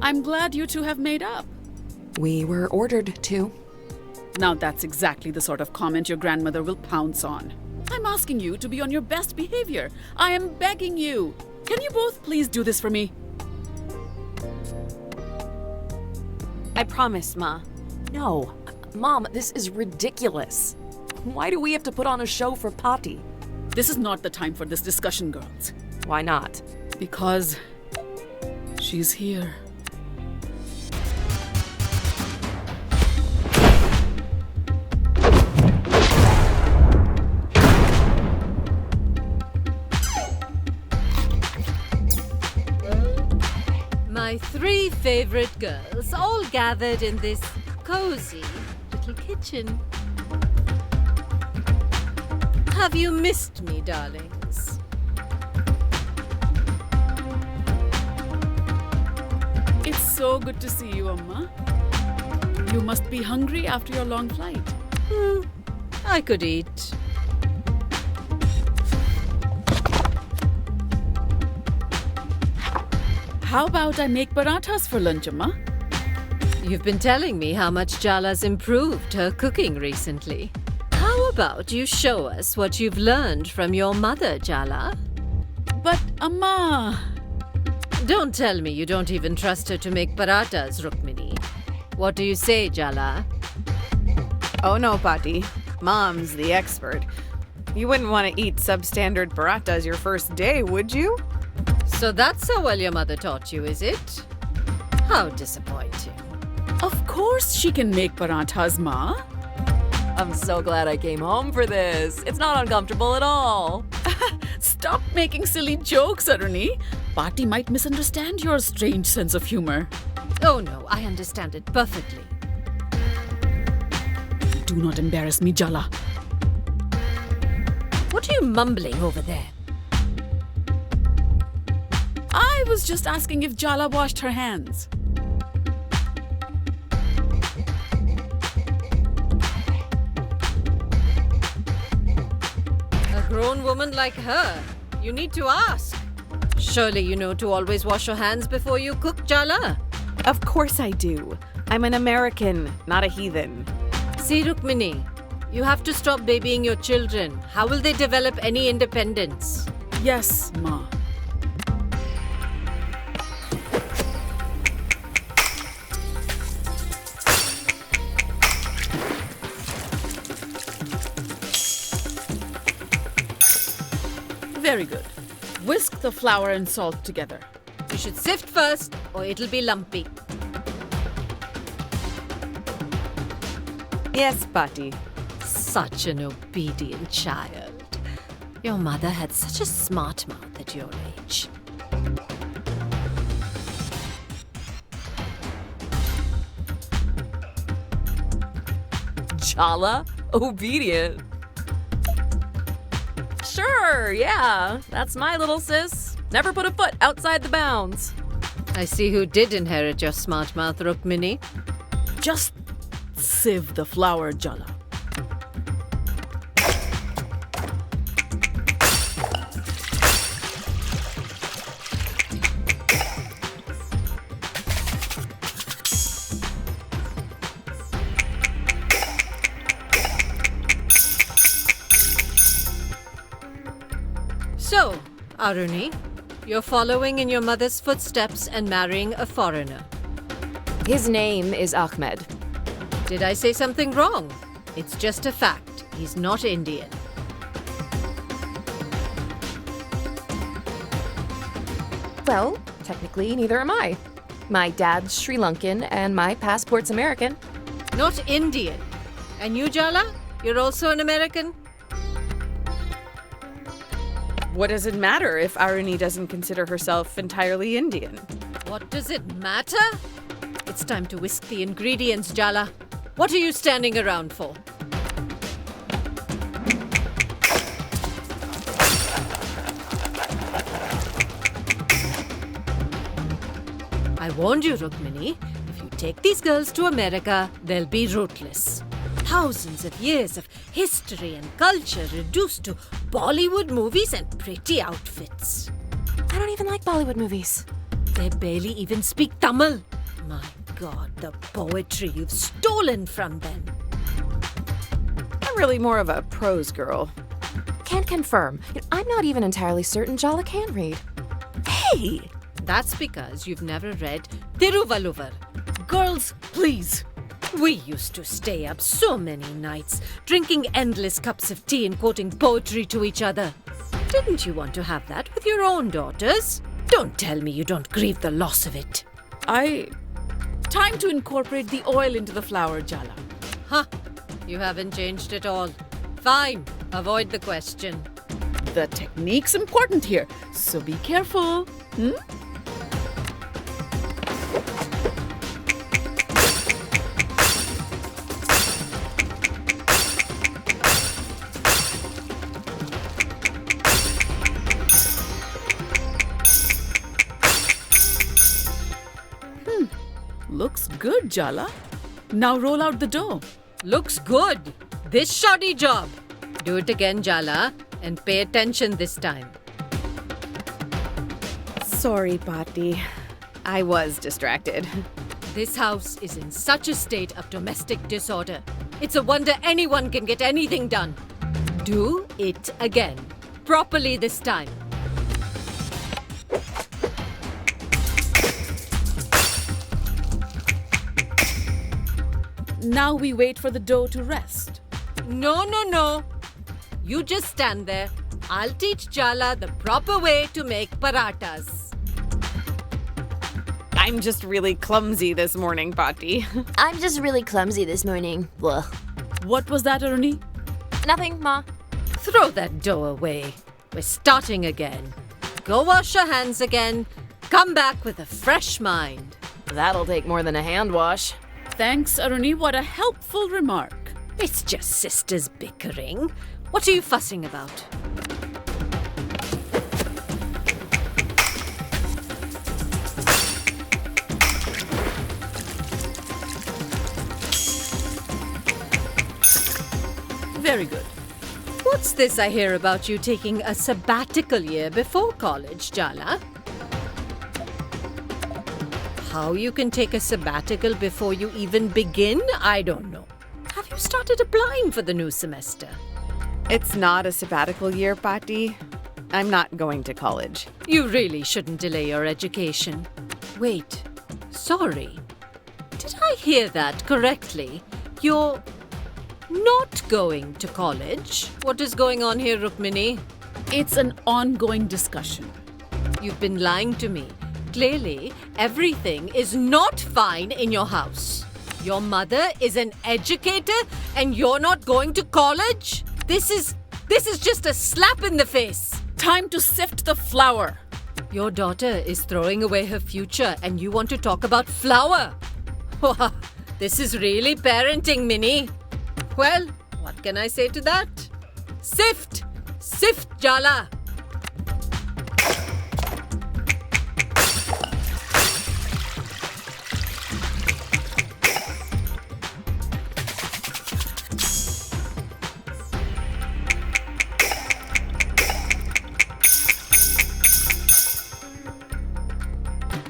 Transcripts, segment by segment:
I'm glad you two have made up. We were ordered to. Now that's exactly the sort of comment your grandmother will pounce on. I'm asking you to be on your best behavior. I am begging you. Can you both please do this for me? I promise, Ma. No. Mom, this is ridiculous. Why do we have to put on a show for Patti? This is not the time for this discussion, girls. Why not? Because she's here. My 3 favorite girls, all gathered in this cozy little kitchen. Have you missed me, darlings? It's so good to see you, Amma. You must be hungry after your long flight. I could eat. How about I make parathas for lunch, Amma? You've been telling me how much Jala's improved her cooking recently. How about you show us what you've learned from your mother, Jala? But, Amma... Don't tell me you don't even trust her to make parathas, Rukmini. What do you say, Jala? Oh no, Patti. Mom's the expert. You wouldn't want to eat substandard parathas your first day, would you? So that's how well your mother taught you, is it? How disappointing. Of course she can make parathas, Ma. I'm so glad I came home for this. It's not uncomfortable at all. Stop making silly jokes, Aruni. Patti might misunderstand your strange sense of humor. Oh no, I understand it perfectly. Do not embarrass me, Jala. What are you mumbling over there? I was just asking if Jala washed her hands. A grown woman like her, you need to ask. Surely you know to always wash your hands before you cook, Jala. Of course I do. I'm an American, not a heathen. See, Rukmini, you have to stop babying your children. How will they develop any independence? Yes, Ma. Very good. Whisk the flour and salt together. You should sift first, or it'll be lumpy. Yes, Patti. Such an obedient child. Your mother had such a smart mouth at your age. Jala? Obedient. Sure, yeah. That's my little sis. Never put a foot outside the bounds. I see who did inherit your smart mouth, Rukmini. Just sieve the flour, Jala. So, Aruni, you're following in your mother's footsteps and marrying a foreigner. His name is Ahmed. Did I say something wrong? It's just a fact. He's not Indian. Well, technically, neither am I. My dad's Sri Lankan and my passport's American. Not Indian. And you, Jala? You're also an American? What does it matter if Aruni doesn't consider herself entirely Indian? What does it matter? It's time to whisk the ingredients, Jala. What are you standing around for? I warned you, Rukmini. If you take these girls to America, they'll be rootless. Thousands of years of history and culture reduced to Bollywood movies and pretty outfits. I don't even like Bollywood movies. They barely even speak Tamil. My God, the poetry you've stolen from them. I'm really more of a prose girl. Can't confirm. I'm not even entirely certain Jala can read. Hey! That's because you've never read Thiruvalluvar. Girls, please. We used to stay up so many nights, drinking endless cups of tea and quoting poetry to each other. Didn't you want to have that with your own daughters? Don't tell me you don't grieve the loss of it. Time to incorporate the oil into the flour, Jala. Huh? You haven't changed at all. Fine. Avoid the question. The technique's important here, so be careful. Looks good, Jala. Now roll out the dough. Looks good. This shoddy job. Do it again, Jala, and pay attention this time. Sorry, Patti. I was distracted. This house is in such a state of domestic disorder. It's a wonder anyone can get anything done. Do it again. Properly this time. Now we wait for the dough to rest. No. You just stand there. I'll teach Jala the proper way to make parathas. I'm just really clumsy this morning, Patti. I'm just really clumsy this morning. Blah. What was that, Aruni? Nothing, Ma. Throw that dough away. We're starting again. Go wash your hands again. Come back with a fresh mind. That'll take more than a hand wash. Thanks, Aruni. What a helpful remark. It's just sisters bickering. What are you fussing about? Very good. What's this I hear about you taking a sabbatical year before college, Jala? How you can take a sabbatical before you even begin, I don't know. Have you started applying for the new semester? It's not a sabbatical year, Patti. I'm not going to college. You really shouldn't delay your education. Wait, sorry. Did I hear that correctly? You're not going to college? What is going on here, Rukmini? It's an ongoing discussion. You've been lying to me. Clearly, everything is not fine in your house. Your mother is an educator and you're not going to college? This is just a slap in the face. Time to sift the flour. Your daughter is throwing away her future and you want to talk about flour? Wow, this is really parenting, Minnie. Well, what can I say to that? Sift! Sift, Jala!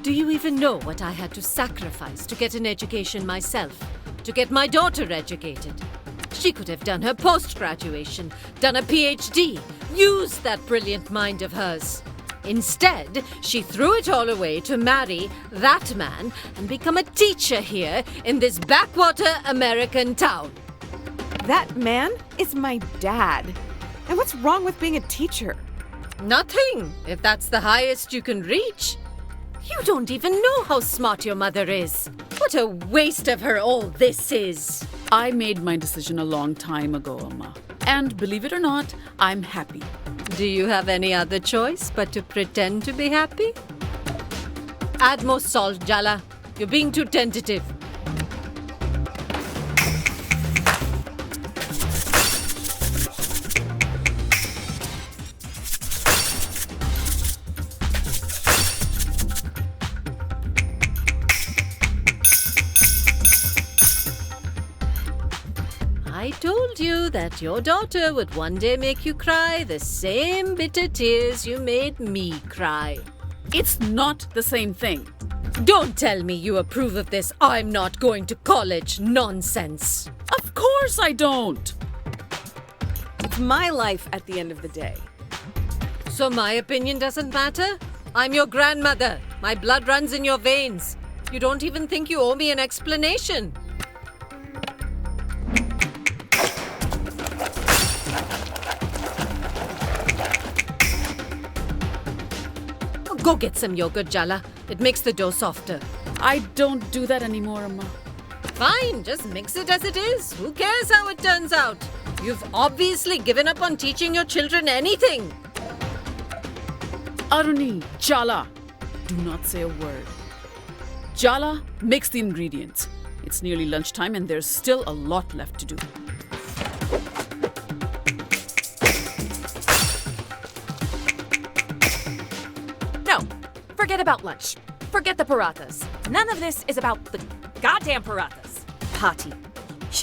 Do you even know what I had to sacrifice to get an education myself? To get my daughter educated? She could have done her post-graduation, done a PhD, used that brilliant mind of hers. Instead, she threw it all away to marry that man and become a teacher here in this backwater American town. That man is my dad. And what's wrong with being a teacher? Nothing, if that's the highest you can reach. You don't even know how smart your mother is. What a waste of her all this is. I made my decision a long time ago, Amma. And believe it or not, I'm happy. Do you have any other choice but to pretend to be happy? Add more salt, Jala. You're being too tentative. I told you that your daughter would one day make you cry the same bitter tears you made me cry. It's not the same thing. Don't tell me you approve of this I'm not going to college nonsense. Of course I don't. It's my life at the end of the day. So my opinion doesn't matter? I'm your grandmother. My blood runs in your veins. You don't even think you owe me an explanation. Go get some yogurt, Jala. It makes the dough softer. I don't do that anymore, Amma. Fine, just mix it as it is. Who cares how it turns out? You've obviously given up on teaching your children anything. Aruni, Jala, do not say a word. Jala, mix the ingredients. It's nearly lunchtime and there's still a lot left to do. No, forget about lunch. Forget the parathas. None of this is about the goddamn parathas. Pati,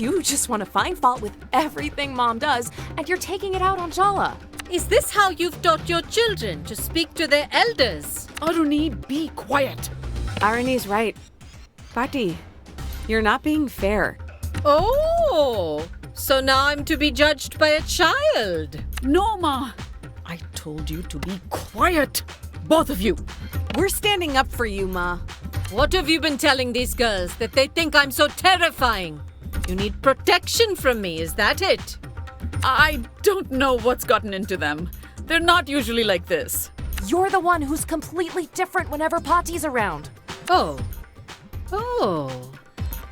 you just want to find fault with everything Mom does, and you're taking it out on Jala. Is this how you've taught your children to speak to their elders? Aruni, be quiet. Aruni's right. Pati, you're not being fair. Oh, so now I'm to be judged by a child. No, Ma. I told you to be quiet. Both of you. We're standing up for you, Ma. What have you been telling these girls that they think I'm so terrifying? You need protection from me, is that it? I don't know what's gotten into them. They're not usually like this. You're the one who's completely different whenever Pati's around. Oh,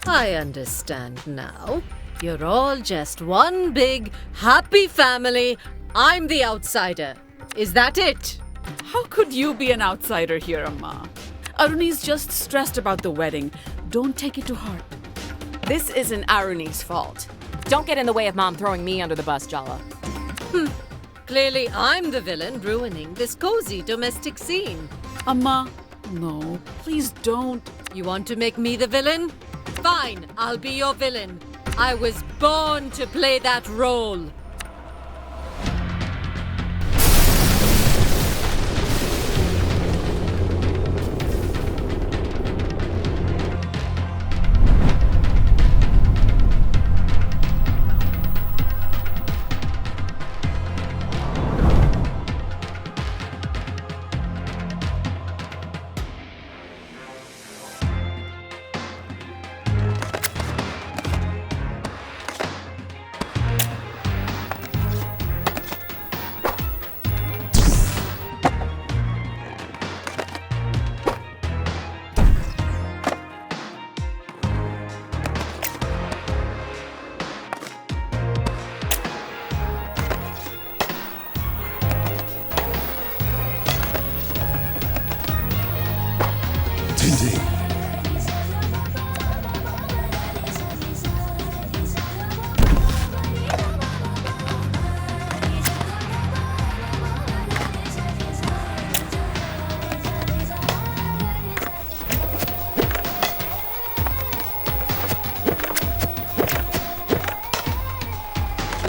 I understand now. You're all just one big, happy family. I'm the outsider. Is that it? How could you be an outsider here, Amma? Aruni's just stressed about the wedding. Don't take it to heart. This isn't Aruni's fault. Don't get in the way of Mom throwing me under the bus, Jala. Clearly, I'm the villain ruining this cozy domestic scene. Amma, no, please don't. You want to make me the villain? Fine, I'll be your villain. I was born to play that role.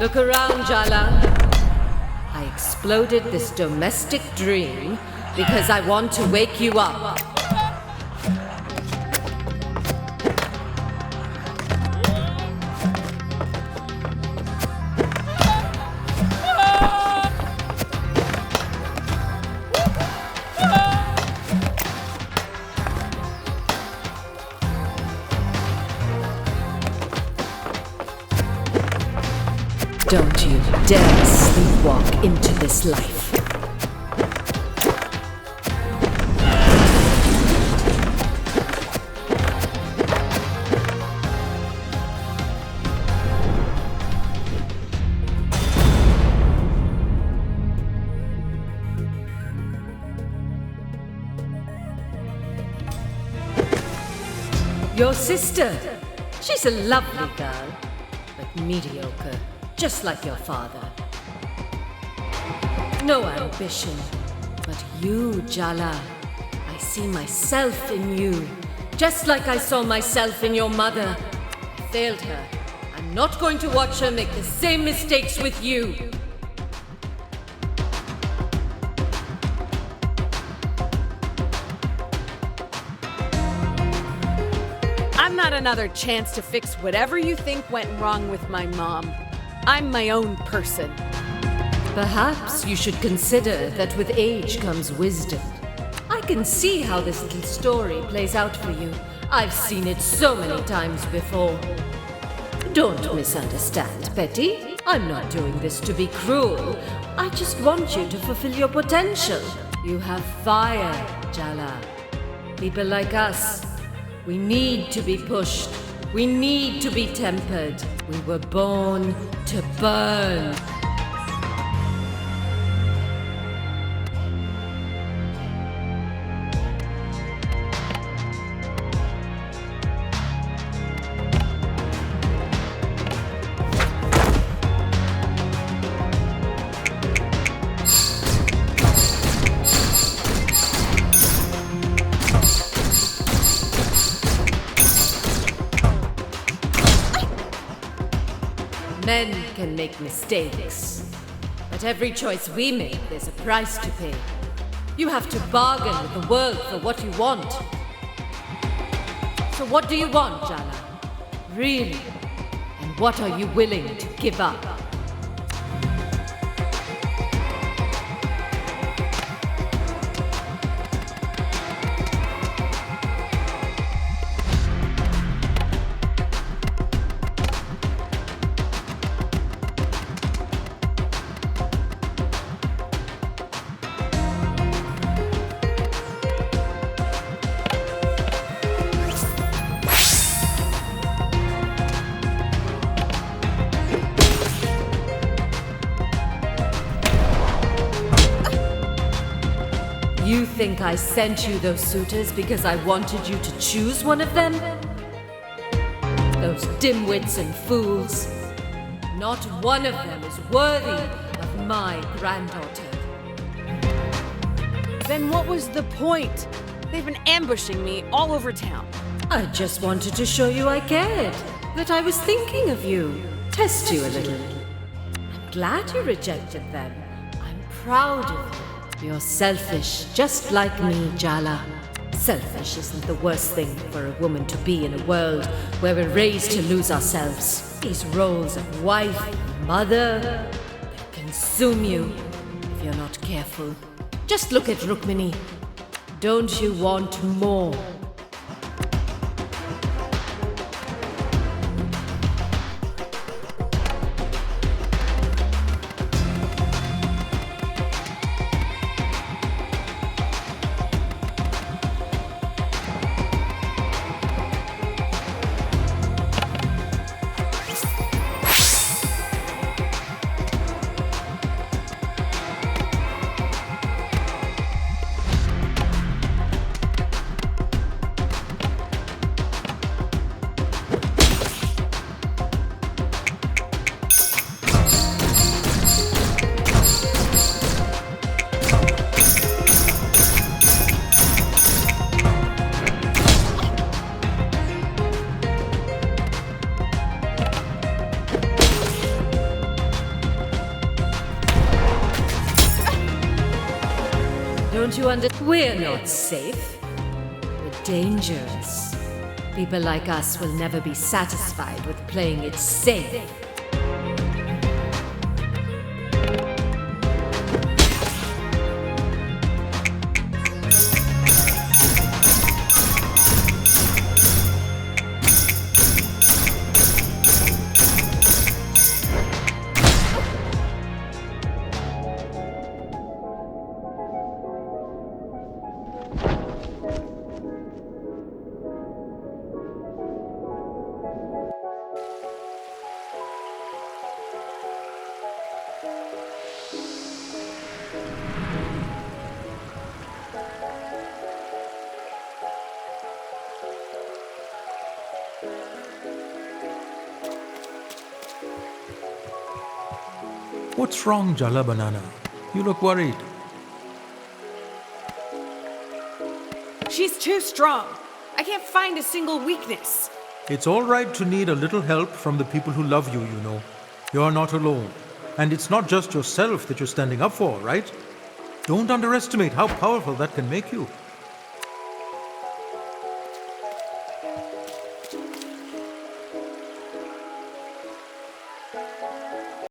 Look around, Jala. I exploded this domestic dream because I want to wake you up. Don't you dare sleepwalk into this life. Your sister, she's a lovely girl, but mediocre. Just like your father. No ambition. But you, Jala, I see myself in you. Just like I saw myself in your mother. I failed her. I'm not going to watch her make the same mistakes with you. not another chance to fix whatever you think went wrong with my mom. I'm my own person. Perhaps you should consider that with age comes wisdom. I can see how this little story plays out for you. I've seen it so many times before. Don't misunderstand, Petty. I'm not doing this to be cruel. I just want you to fulfill your potential. You have fire, Jala. People like us, we need to be pushed. We need to be tempered. We were born to burn. Men can make mistakes, but every choice we make, there's a price to pay. You have to bargain with the world for what you want. So what do you want, Jala? Really? And what are you willing to give up? You think I sent you those suitors because I wanted you to choose one of them? Those dimwits and fools. Not one of them is worthy of my granddaughter. Then what was the point? They've been ambushing me all over town. I just wanted to show you I cared, that I was thinking of you, test you a little. I'm glad you rejected them. I'm proud of you. You're selfish, just like me, Jala. Selfish isn't the worst thing for a woman to be in a world where we're raised to lose ourselves. These roles of wife and mother, they consume you if you're not careful. Just look at Rukmini. Don't you want more? Don't you understand? We're not safe. We're dangerous. People like us will never be satisfied with playing it safe. What's wrong, Jala Banana? You look worried. She's too strong. I can't find a single weakness. It's all right to need a little help from the people who love you, you know. You're not alone. And it's not just yourself that you're standing up for, right? Don't underestimate how powerful that can make you.